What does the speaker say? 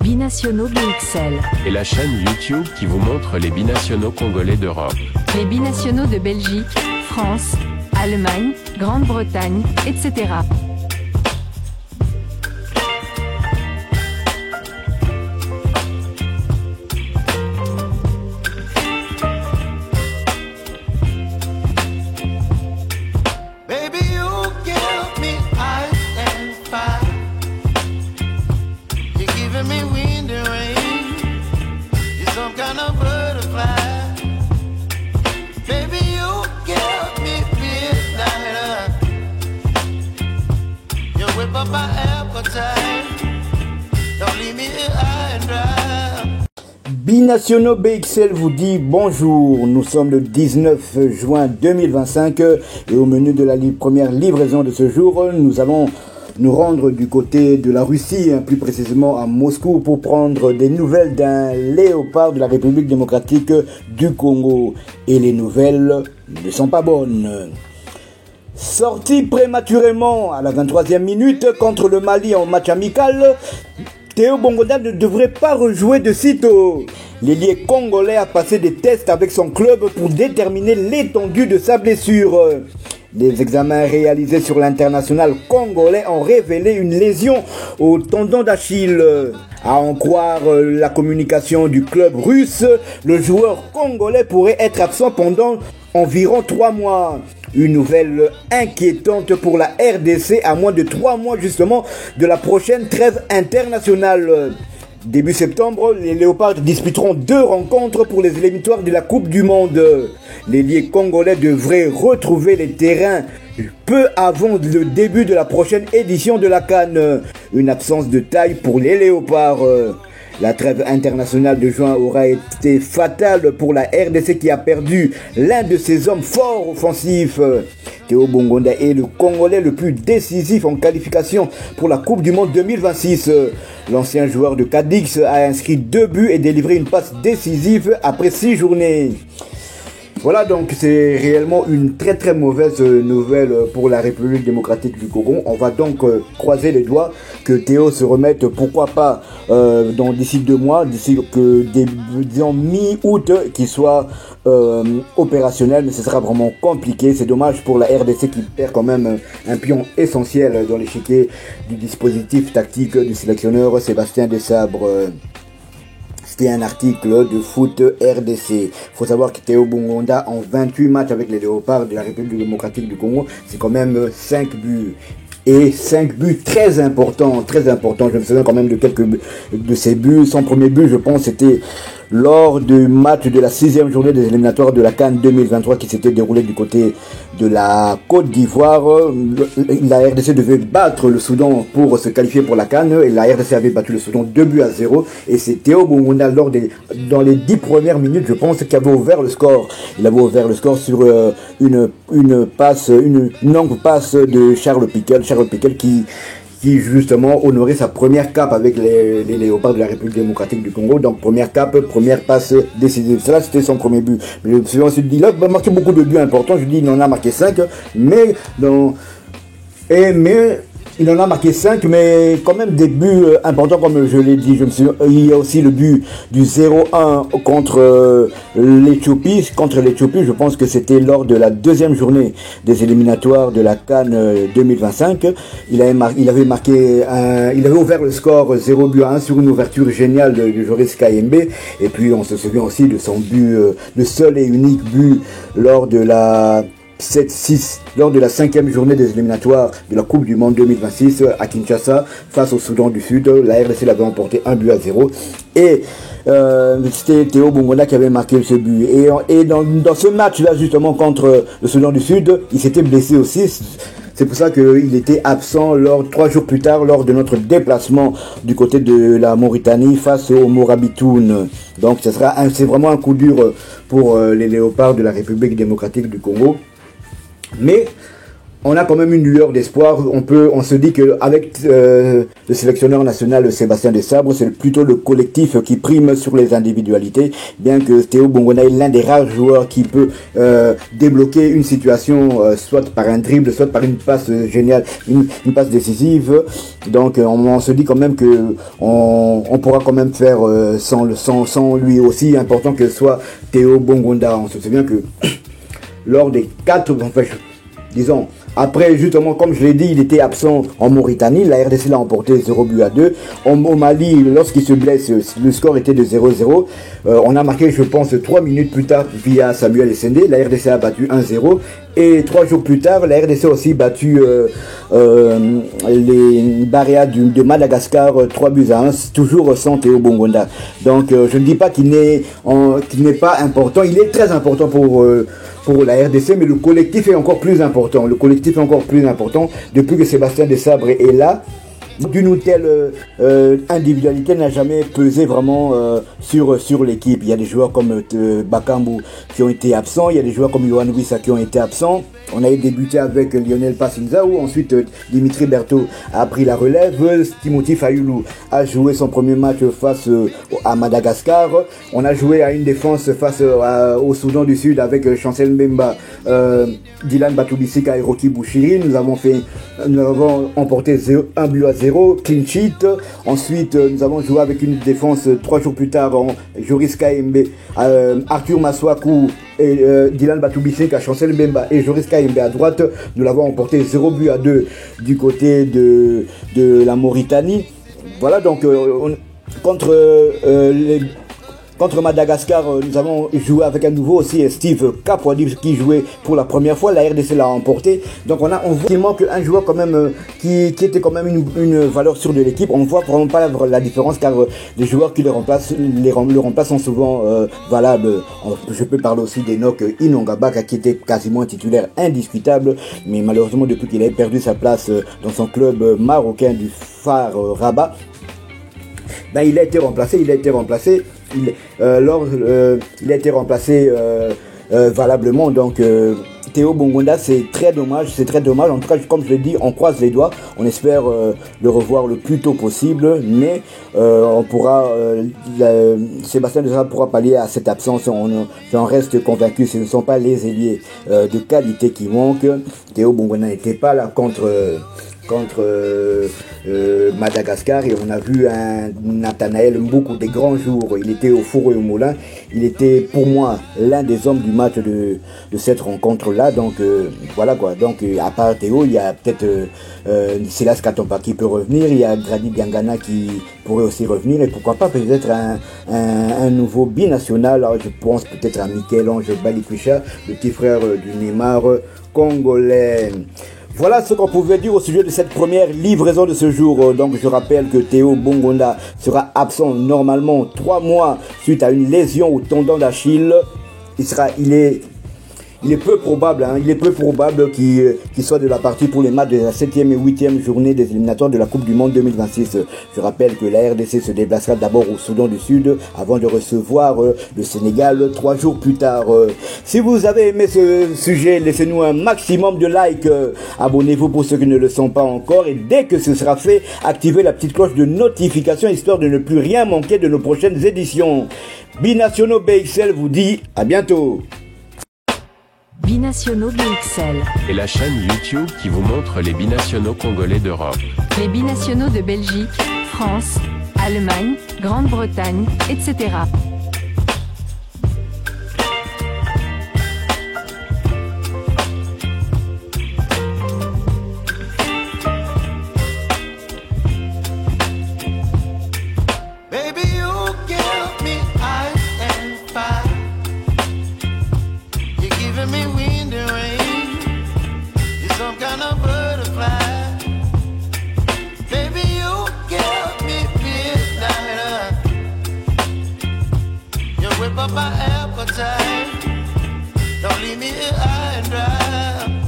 Binationaux BXL. Et la chaîne YouTube qui vous montre les binationaux congolais d'Europe. Les binationaux de Belgique, France, Allemagne, Grande-Bretagne, etc. Binationaux BXL vous dit bonjour, nous sommes le 19 juin 2025 et au menu de la première livraison de ce jour, nous allons nous rendre du côté de la Russie, plus précisément à Moscou, pour prendre des nouvelles d'un léopard de la République démocratique du Congo. Et les nouvelles ne sont pas bonnes. Sorti prématurément à la 23e minute contre le Mali en match amical, Théo Bongonda ne devrait pas rejouer de sitôt. L'ailier congolais a passé des tests avec son club pour déterminer l'étendue de sa blessure. Des examens réalisés sur l'international congolais ont révélé une lésion au tendon d'Achille. À en croire la communication du club russe, le joueur congolais pourrait être absent pendant environ 3 mois. Une nouvelle inquiétante pour la RDC à moins de 3 mois justement de la prochaine trêve internationale. Début septembre, les Léopards disputeront 2 rencontres pour les éliminatoires de la Coupe du Monde. L'ailier congolais devrait retrouver les terrains peu avant le début de la prochaine édition de la CAN. Une absence de taille pour les Léopards. La trêve internationale de juin aura été fatale pour la RDC qui a perdu l'un de ses hommes forts offensifs. Théo Bongonda est le Congolais le plus décisif en qualification pour la Coupe du Monde 2026. L'ancien joueur de Cadix a inscrit 2 buts et délivré une passe décisive après 6 journées. Voilà, donc c'est réellement une très mauvaise nouvelle pour la République démocratique du Congo. On va donc croiser les doigts que Théo se remette, pourquoi pas d'ici 2 mois, d'ici que disons mi-août, qu'il soit opérationnel, mais ce sera vraiment compliqué. C'est dommage pour la RDC qui perd quand même un pion essentiel dans l'échiquier du dispositif tactique du sélectionneur Sébastien Desabre. C'était un article de foot RDC. Il faut savoir que Théo Bongonda, en 28 matchs avec les Léopards de la République démocratique du Congo, c'est quand même 5 buts. Et 5 buts très importants, très importants. Je me souviens quand même de quelques de ces buts. Son premier but, je pense, c'était lors du match de la 6e journée des éliminatoires de la CAN 2023 qui s'était déroulé du côté de la Côte d'Ivoire. La RDC devait battre le Soudan pour se qualifier pour la CAN et la RDC avait battu le Soudan 2-0 et c'est Théo Bongonda dans les 10 premières minutes, je pense, qui avait ouvert le score. Il avait ouvert le score sur une longue passe de Charles Piquel qui justement honorait sa première cape avec les Léopards de la République démocratique du Congo. Donc première cape, première passe décisive. Cela c'était son premier but. Mais je me suis ensuite dit, là, il a marqué beaucoup de buts importants. Je dis, il en a marqué 5, mais il en a marqué 5, mais quand même des buts importants, comme je l'ai dit. Il y a aussi le but du 0-1 contre l'Éthiopie. Contre l'Éthiopie, je pense que c'était lors de la 2e journée des éliminatoires de la CAN 2025. Il avait ouvert le score 0-1 sur une ouverture géniale de Joris Kayembe. Et puis on se souvient aussi de son but, le seul et unique but lors de la 7-6 lors de la 5e journée des éliminatoires de la Coupe du Monde 2026 à Kinshasa face au Soudan du Sud. La RDC l'avait emporté 1-0 et c'était Théo Bongonda qui avait marqué ce but. Et dans ce match-là, justement, contre le Soudan du Sud, il s'était blessé aussi. C'est pour ça qu'il était absent 3 jours plus tard lors de notre déplacement du côté de la Mauritanie face au Morabitoun. Donc c'est vraiment un coup dur pour les Léopards de la République démocratique du Congo. Mais on a quand même une lueur d'espoir. On se dit que avec le sélectionneur national Sébastien Desabre, c'est plutôt le collectif qui prime sur les individualités, bien que Théo Bongonda est l'un des rares joueurs qui peut débloquer une situation, soit par un dribble, soit par une passe géniale, une passe décisive. Donc on se dit quand même que on pourra quand même faire sans lui, aussi important que soit Théo Bongonda. On se souvient que lors des 4, enfin, disons, après, justement, comme je l'ai dit, il était absent en Mauritanie. La RDC l'a emporté 0-2. Au Mali, lorsqu'il se blesse, le score était de 0-0. On a marqué, je pense, 3 minutes plus tard via Samuel Essendé. La RDC a battu 1-0. Et 3 jours plus tard, la RDC a aussi battu les Baréas de Madagascar 3-1, toujours sans Théo Bongonda. Donc, je ne dis pas qu'il n'est pas important. Il est très important pour la RDC, mais le collectif est encore plus important. Le collectif est encore plus important depuis que Sébastien Desabre est là. D'une ou telle individualité n'a jamais pesé vraiment sur l'équipe. Il y a des joueurs comme Bakambu qui ont été absents, il y a des joueurs comme Yohan Wissa qui ont été absents. On a débuté avec Lionel Passinzao, ensuite Dimitri Berthaud a pris la relève, Timothy Fayulu a joué son premier match face à Madagascar. On a joué à une défense face au Soudan du Sud avec Chancel Mbemba, Dylan Batoubissika et Rocky Bouchiri. Nous avons emporté 1-0, clean sheet. Ensuite, nous avons joué avec une défense 3 jours plus tard, Joris Kaembe, Arthur Maswaku et Dylan Batoubissika, Chancel Mbemba et Joris Kaembe à droite. Nous l'avons emporté 0-2 du côté de la Mauritanie. Voilà, donc contre Madagascar, nous avons joué avec un nouveau aussi Steve Kapwadi qui jouait pour la première fois. La RDC l'a emporté. Donc on voit qu'il manque un joueur quand même qui était quand même une valeur sûre de l'équipe. On voit vraiment pas la différence car les joueurs qui le remplacent sont souvent valables. Je peux parler aussi d'Enoch Inongabaka qui était quasiment un titulaire indiscutable, mais malheureusement depuis qu'il avait perdu sa place dans son club marocain du Phare Rabat, il a été remplacé. Il a été remplacé valablement. Donc Théo Bongonda, c'est très dommage. En tout cas, comme je l'ai dit, on croise les doigts. On espère le revoir le plus tôt possible, mais Sébastien Desabre pourra pallier à cette absence. J'en reste convaincu. Ce ne sont pas les ailiers de qualité qui manquent. Théo Bongonda n'était pas là contre Madagascar, et on a vu un Nathanaël Mboukou des grands jours. Il était au four et au moulin. Il était pour moi l'un des hommes du match de cette rencontre là. Donc voilà quoi. Donc à part Théo, il y a peut-être Silas Katompa qui peut revenir, il y a Granit Diangana qui pourrait aussi revenir, et pourquoi pas peut-être un nouveau binational. Alors, je pense peut-être à Michel-Ange Balikwisha, le petit frère du Neymar congolais. Voilà ce qu'on pouvait dire au sujet de cette première livraison de ce jour. Donc je rappelle que Théo Bongonda sera absent normalement 3 mois suite à une lésion au tendon d'Achille. Il est peu probable qu'il soit de la partie pour les matchs de la 7e et 8e journée des éliminatoires de la Coupe du Monde 2026. Je rappelle que la RDC se déplacera d'abord au Soudan du Sud avant de recevoir le Sénégal 3 jours plus tard. Si vous avez aimé ce sujet, laissez-nous un maximum de likes. Abonnez-vous pour ceux qui ne le sont pas encore, et dès que ce sera fait, activez la petite cloche de notification histoire de ne plus rien manquer de nos prochaines éditions. Binationaux BXL vous dit à bientôt. Binationaux BXL. Et la chaîne YouTube qui vous montre les binationaux congolais d'Europe. Les binationaux de Belgique, France, Allemagne, Grande-Bretagne, etc. Whip up my appetite. Don't leave me here high and dry.